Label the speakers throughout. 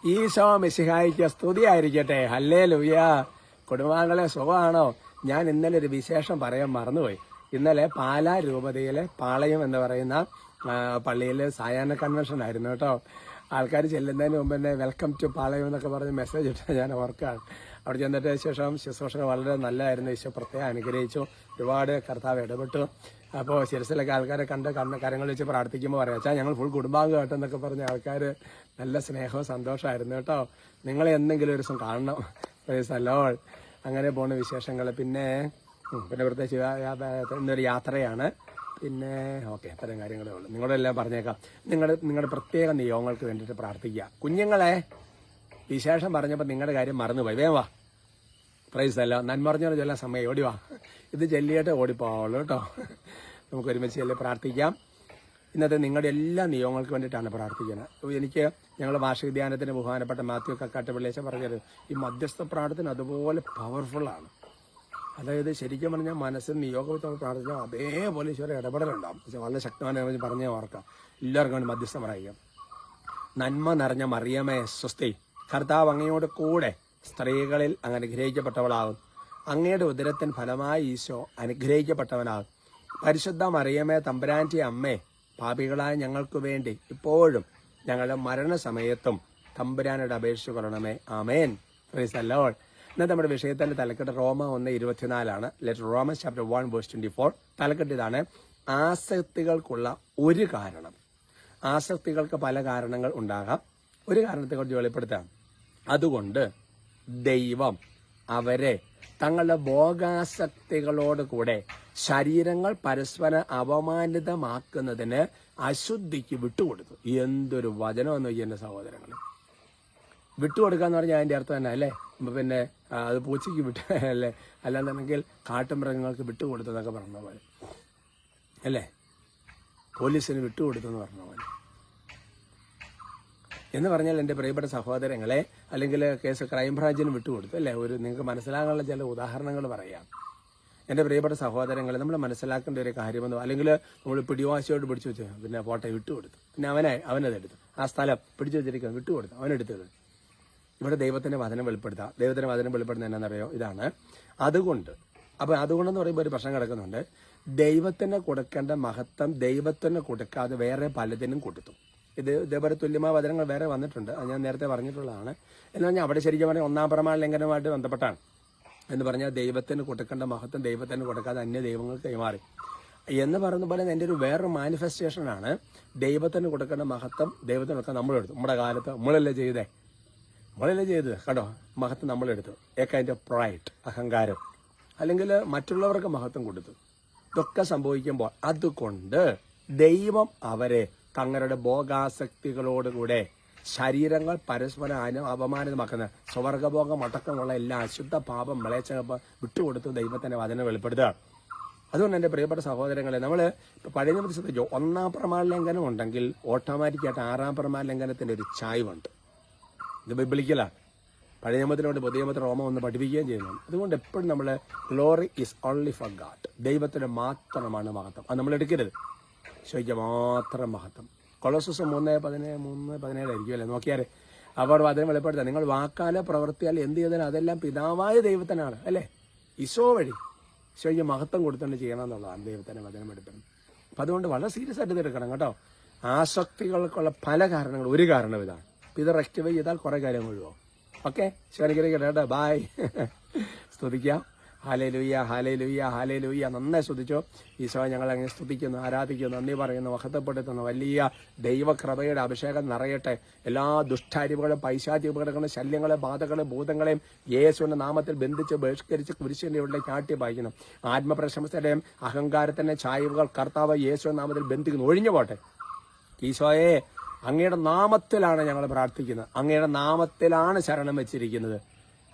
Speaker 1: ഈശോ മിശിഹായിക്ക് സ്തുതിയായിരിക്കട്ടെ. ഹല്ലേലൂയ. കുടുംബാംഗങ്ങളെ സുഖമാണോ? ഞാൻ ഇന്നലെ ഒരു വിശേഷം പറയാൻ മറന്നുപോയി. ഇന്നലെ പാലാ രൂപതയിലെ പാളയം എന്ന് പറയുന്ന പള്ളിയിൽ സായാഹ്ന കൺവെൻഷൻ ആയിരുന്നു കേട്ടോ. ആൾക്കാർ ചെല്ലുന്നതിന് മുമ്പ് തന്നെ വെൽക്കം ടു പാളയം എന്നൊക്കെ പറഞ്ഞ് മെസ്സേജ് ഇട്ടാൽ ഞാൻ ഓർക്കാണ്. അവിടെ ചെന്നിട്ട് ശേഷം ശുശ്രൂഷകൾ വളരെ നല്ലതായിരുന്നു. ഈശോ പ്രത്യേകം അനുഗ്രഹിച്ചു. ഒരുപാട് കർത്താവ് ഇടപെട്ടു. അപ്പോൾ ശിരസിലൊക്കെ ആൾക്കാരെ കണ്ട് കരങ്ങൾ വെച്ച് പ്രാർത്ഥിക്കുമ്പോൾ പറയാം, വെച്ചാൽ ഞങ്ങൾ ഫുൾ കുടുംബാംഗം കേട്ടെന്നൊക്കെ പറഞ്ഞ ആൾക്കാർ നല്ല സ്നേഹവും സന്തോഷമായിരുന്നു കേട്ടോ. നിങ്ങളെ എന്തെങ്കിലും ഒരു ദിവസം കാണണം. പ്രൈസലോൾ. അങ്ങനെ പോകുന്ന വിശേഷങ്ങൾ. പിന്നെ പ്രത്യേകിച്ച് ഇന്നൊരു യാത്രയാണ്. പിന്നെ ഓക്കെ, അത്തരം കാര്യങ്ങളേ ഉള്ളൂ. നിങ്ങളെല്ലാം പറഞ്ഞേക്കാം. നിങ്ങളുടെ പ്രത്യേക നിയോഗങ്ങൾക്ക് വേണ്ടിയിട്ട് പ്രാർത്ഥിക്കുക. കുഞ്ഞുങ്ങളെ വിശേഷം പറഞ്ഞപ്പോൾ നിങ്ങളുടെ കാര്യം മറന്നുപോയി. വേവാ പ്രൈസ് അല്ല, നന്മറിഞ്ഞോട് ചൊല്ലാൻ സമയം ഓടിവാ. ഇത് ചൊല്ലിയിട്ട് ഓടിപ്പോവുള്ളൂ കേട്ടോ. നമുക്ക് ഒരുമിച്ച് ചെല്ലി പ്രാർത്ഥിക്കാം. ഇന്നത്തെ നിങ്ങളുടെ എല്ലാ നിയോഗങ്ങൾക്ക് വേണ്ടിയിട്ടാണ് പ്രാർത്ഥിക്കുന്നത്. എനിക്ക് ഞങ്ങൾ വാർഷിക ധ്യാനത്തിന് ബഹുമാനപ്പെട്ട മാത്യു കക്കാട്ടുപള്ളിയച്ച പറഞ്ഞത് ഈ മധ്യസ്ഥ പ്രാർത്ഥന അതുപോലെ പവർഫുള്ളാണ്. അതായത് ശരിക്കും പറഞ്ഞാൽ മനസ്സിൽ നിയോഗത്തോട് പ്രാർത്ഥിച്ചാൽ അതേപോലെ ഈശ്വര ഇടപെടലുണ്ടാവും. വളരെ ശക്തമായി പറഞ്ഞേ ഓർക്കാം. എല്ലാവർക്കും വേണ്ടി മധ്യസ്ഥം പറയുക. നന്മ നിറഞ്ഞ മറിയമേ സ്വസ്തി, കർത്താവ് അങ്ങയോട് കൂടെ സ്ത്രീകളിൽ അങ്ങ് അനുഗ്രഹിക്കപ്പെട്ടവളാകും. അങ്ങയുടെ ഉദരത്തിൻ ഫലമായി ഈശോ അനുഗ്രഹിക്കപ്പെട്ടവനാകും. പരിശുദ്ധ മറിയമേ തമ്പുരാന്റെ അമ്മേ, പാപികളായ ഞങ്ങൾക്ക് വേണ്ടി ഇപ്പോഴും ഞങ്ങളുടെ മരണസമയത്തും തമ്പുരാനോട് അപേക്ഷിച്ചു കൊള്ളണമേ. ആമേൻ. Praise the Lord. ഇന്നത്തെ നമ്മുടെ വിഷയത്തിന്റെ തലക്കെട്ട് റോമ 1:24 ലെറ്റർ റോമൻസ് ചാപ്റ്റർ 1:24. തലക്കെട്ട് ഇതാണ്: ആസക്തികൾക്കുള്ള ഒരു കാരണം. ആസക്തികൾക്ക് പല കാരണങ്ങൾ ഉണ്ടാകാം. ഒരു കാരണത്തെക്കുറിച്ച് വെളിപ്പെടുത്താം. അതുകൊണ്ട് ദൈവം അവരെ തങ്ങളുടെ ഭോഗാസക്തികളോട് കൂടെ ശരീരങ്ങൾ പരസ്പരം അപമാനിതമാക്കുന്നതിന് അശുദ്ധിക്ക് വിട്ടുകൊടുത്തു. എന്തൊരു വചനമെന്ന് നോക്കി എൻ്റെ സഹോദരങ്ങൾ. വിട്ടുകൊടുക്കാന്ന് പറഞ്ഞാൽ അതിൻ്റെ അർത്ഥം തന്നെ അല്ലേ? പിന്നെ അത് പൂച്ചയ്ക്ക് വിട്ടു അല്ലേ? അല്ലാന്നുണ്ടെങ്കിൽ കാട്ടുമൃഗങ്ങൾക്ക് വിട്ടുകൊടുത്തതൊക്കെ പറഞ്ഞ പോലെ അല്ലേ? പോലീസിന് വിട്ടുകൊടുത്തെന്ന് പറഞ്ഞ പോലെ എന്ന് പറഞ്ഞാൽ എൻ്റെ പ്രിയപ്പെട്ട സഹോദരങ്ങളെ, അല്ലെങ്കിൽ കേസ് ക്രൈംബ്രാഞ്ചിന് വിട്ടുകൊടുത്തു അല്ലേ? നിങ്ങൾക്ക് മനസ്സിലാകാനുള്ള ചില ഉദാഹരണങ്ങൾ പറയാം. എൻ്റെ പ്രിയപ്പെട്ട സഹോദരങ്ങളെ, നമ്മൾ മനസ്സിലാക്കേണ്ട ഒരു കാര്യമെന്നോ, അല്ലെങ്കിൽ നമ്മൾ പിടിവാശിയോട് പിടിച്ചു വെച്ചു, പിന്നെ പോട്ടെ വിട്ടുകൊടുത്തു, പിന്നെ അവനതെടുത്തു, ആ സ്ഥലം പിടിച്ചു വെച്ചിരിക്കുന്നു, വിട്ടുകൊടുത്തു, അവനെടുത്തത്. ഇവിടെ ദൈവത്തിന്റെ വചനം വെളിപ്പെടുത്താം. ദൈവത്തിന്റെ വചനം വെളിപ്പെടുന്നത് എന്നാണെന്നറിയോ? ഇതാണ്. അതുകൊണ്ടെന്ന് പറയുമ്പോൾ ഒരു പ്രശ്നം കിടക്കുന്നുണ്ട്. ദൈവത്തിന് കൊടുക്കേണ്ട മഹത്വം ദൈവത്തിന് കൊടുക്കാതെ വേറെ പലതിനും കൊടുത്തു. ഇതേപോലെ തുല്യമായ വചനങ്ങൾ വേറെ വന്നിട്ടുണ്ട്. അത് ഞാൻ നേരത്തെ പറഞ്ഞിട്ടുള്ളതാണ്. എന്ന് പറഞ്ഞാൽ അവിടെ ശരിക്കും പറഞ്ഞാൽ 1-ാം പ്രമാണ ലംഘനവുമായിട്ട് ബന്ധപ്പെട്ടാണ്. എന്ന് പറഞ്ഞാൽ ദൈവത്തിന് കൊടുക്കേണ്ട മഹത്വം ദൈവത്തിന് കൊടുക്കാതെ അന്യ ദൈവങ്ങൾക്ക് കൈമാറി എന്ന് പറയുന്ന പോലെ എൻ്റെ ഒരു വേറൊരു മാനിഫെസ്റ്റേഷനാണ്. ദൈവത്തിന് കൊടുക്കേണ്ട മഹത്വം ദൈവത്തിന് കൊടുക്കാൻ നമ്മളെടുത്തു. നമ്മുടെ കാലത്ത് നമ്മളല്ലേ ചെയ്തത് കേട്ടോ. മഹത്വം നമ്മളെടുത്തു. അതിൻ്റെ പ്രൈഡ്, അഹങ്കാരം, അല്ലെങ്കിൽ മറ്റുള്ളവർക്ക് മഹത്വം കൊടുത്തു. ഇതൊക്കെ സംഭവിക്കുമ്പോൾ അതുകൊണ്ട് ദൈവം അവരെ തങ്ങളുടെ ഭോഗാസക്തികളോടുകൂടെ ശരീരങ്ങൾ പരസ്പരം അപമാനിതമാക്കുന്ന സ്വർഗഭോഗം അടക്കമുള്ള എല്ലാ അശുദ്ധ പാപം വിളച്ച വിട്ടുകൊടുത്ത് ദൈവത്തിന്റെ വചനം വെളിപ്പെടുത്തുക. അതുകൊണ്ട് എൻ്റെ പ്രിയപ്പെട്ട സഹോദരങ്ങളെ, നമ്മൾ പഴയ നിയമത്തിൽ ശ്രദ്ധിച്ചു, 1-ാം പ്രമാണ ലംഘനം ഉണ്ടെങ്കിൽ ഓട്ടോമാറ്റിക്കായിട്ട് 6-ാം പ്രമാണ ലംഘനത്തിന്റെ ഒരു ചായ്വുണ്ട്. ഇത് ബൈബിളിക്കലാണ്. പഴയ നിയമത്തിനോട് പുതിയ നിയമത്തിൽ റോമ ഒന്ന് പഠിപ്പിക്കുകയും ചെയ്യുന്നു. അതുകൊണ്ട് എപ്പോഴും നമ്മൾ glory is only four God. ദൈവത്തിന് മാത്രമാണ് മഹത്വം. അത് നമ്മൾ എടുക്കരുത്. ഈശോയ്ക്ക് മാത്രം മഹത്വം. കൊളോസസ് 3:17 ആയിരിക്കും അല്ലേ? നോക്കിയാൽ അവർ വചനം വെളിപ്പെടുത്താം. നിങ്ങൾ വാക്കാലോ പ്രവർത്തിയാൽ എന്ത് ചെയ്താലും അതെല്ലാം പിതാവായ ദൈവത്തിനാണ് അല്ലേ? ഈശോ വഴി ഈശോയ്ക്ക് മഹത്വം കൊടുത്തുകൊണ്ട് ചെയ്യണം എന്നുള്ളതാണ് ദൈവത്തിന്റെ വചനം വെളിപ്പെടുന്നത്. അപ്പം അതുകൊണ്ട് വളരെ സീരിയസ് ആയിട്ട് എടുക്കണം കേട്ടോ. ആസക്തികൾക്കുള്ള പല കാരണങ്ങൾ. ഒരു കാരണം ഇതാണ്. ഇത് റെക്ടിഫൈ ചെയ്താൽ കുറെ കാര്യങ്ങൾ ഒഴിവോ. ഓക്കെ, ശരിക്കട്ടെ. ബായ്. സ്തുതിക്കാം. Hallelujah, hallelujah, hallelujah. നന്നായി സ്തുതിച്ചോ. ഈശോ ഞങ്ങൾ അങ്ങനെ സ്തുതിക്കുന്നു, ആരാധിക്കുന്നു, നന്ദി പറയുന്നു, മഹത്വപ്പെടുത്തുന്നു. വലിയ ദൈവകൃപയുടെ അഭിഷേകം നിറയട്ടെ. എല്ലാ ദുഷ്ടാരിവുകളും പൈശാചികങ്ങളും ശല്യങ്ങളെ ബാധകളെയും ഭൂതങ്ങളെയും യേശുവിന്റെ നാമത്തിൽ ബന്ധിച്ച് ബഹിഷ്കരിച്ച് കുരിശിന്റെ ഉള്ളിലേക്ക് ആട്ടി വായിക്കുന്നു. ആത്മപ്രശംസയുടെയും അഹങ്കാരത്തിന്റെ ചായ്വുകൾ കർത്താവ് യേശുവിന്റെ നാമത്തിൽ ബന്ധിക്കുന്നു. ഒഴിഞ്ഞു പോട്ടെ. ഈശോയെ, അങ്ങയുടെ നാമത്തിലാണ് ഞങ്ങൾ പ്രാർത്ഥിക്കുന്നത്. അങ്ങയുടെ നാമത്തിലാണ് ശരണം വെച്ചിരിക്കുന്നത്.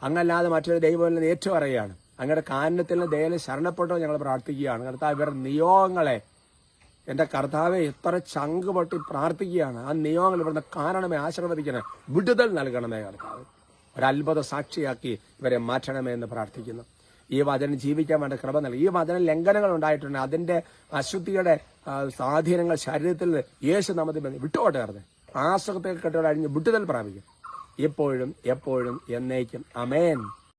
Speaker 1: അങ്ങല്ലാതെ മറ്റൊരു ദൈവം ഏറ്റവും അറിയാണ്. അങ്ങയുടെ കാരണത്തിൽ നിന്ന് ദയയിൽ ശരണപ്പെട്ടോ ഞങ്ങൾ പ്രാർത്ഥിക്കുകയാണ്. കർത്താവ് ഇവരുടെ നിയോഗങ്ങളെ എൻ്റെ കർത്താവെ എത്ര ചങ്ക് പൊട്ടി പ്രാർത്ഥിക്കുകയാണ്. ആ നിയോഗങ്ങൾ ഇവിടുന്ന് കാരണമേ ആശീർവദിക്കണേ, വിടുതൽ നൽകണമേ കർത്താവ്. ഒരത്ഭുത സാക്ഷിയാക്കി ഇവരെ മാറ്റണമേ എന്ന് പ്രാർത്ഥിക്കുന്നു. ഈ വചനം ജീവിക്കാൻ വേണ്ട കൃപ നൽകി. ഈ വചന ലംഘനങ്ങൾ ഉണ്ടായിട്ടുണ്ട്. അതിന്റെ അശുദ്ധിയുടെ സ്വാധീനങ്ങൾ ശരീരത്തിൽ യേശു നാമത്തിൽ വിട്ടുപോട്ടെ. ആസക്തികൾ കെട്ടുകൾ അഴിഞ്ഞ് വിട്ടുതൽ പ്രാപിക്കും. ഇപ്പോഴും എപ്പോഴും എന്നേക്കും. അമേൻ.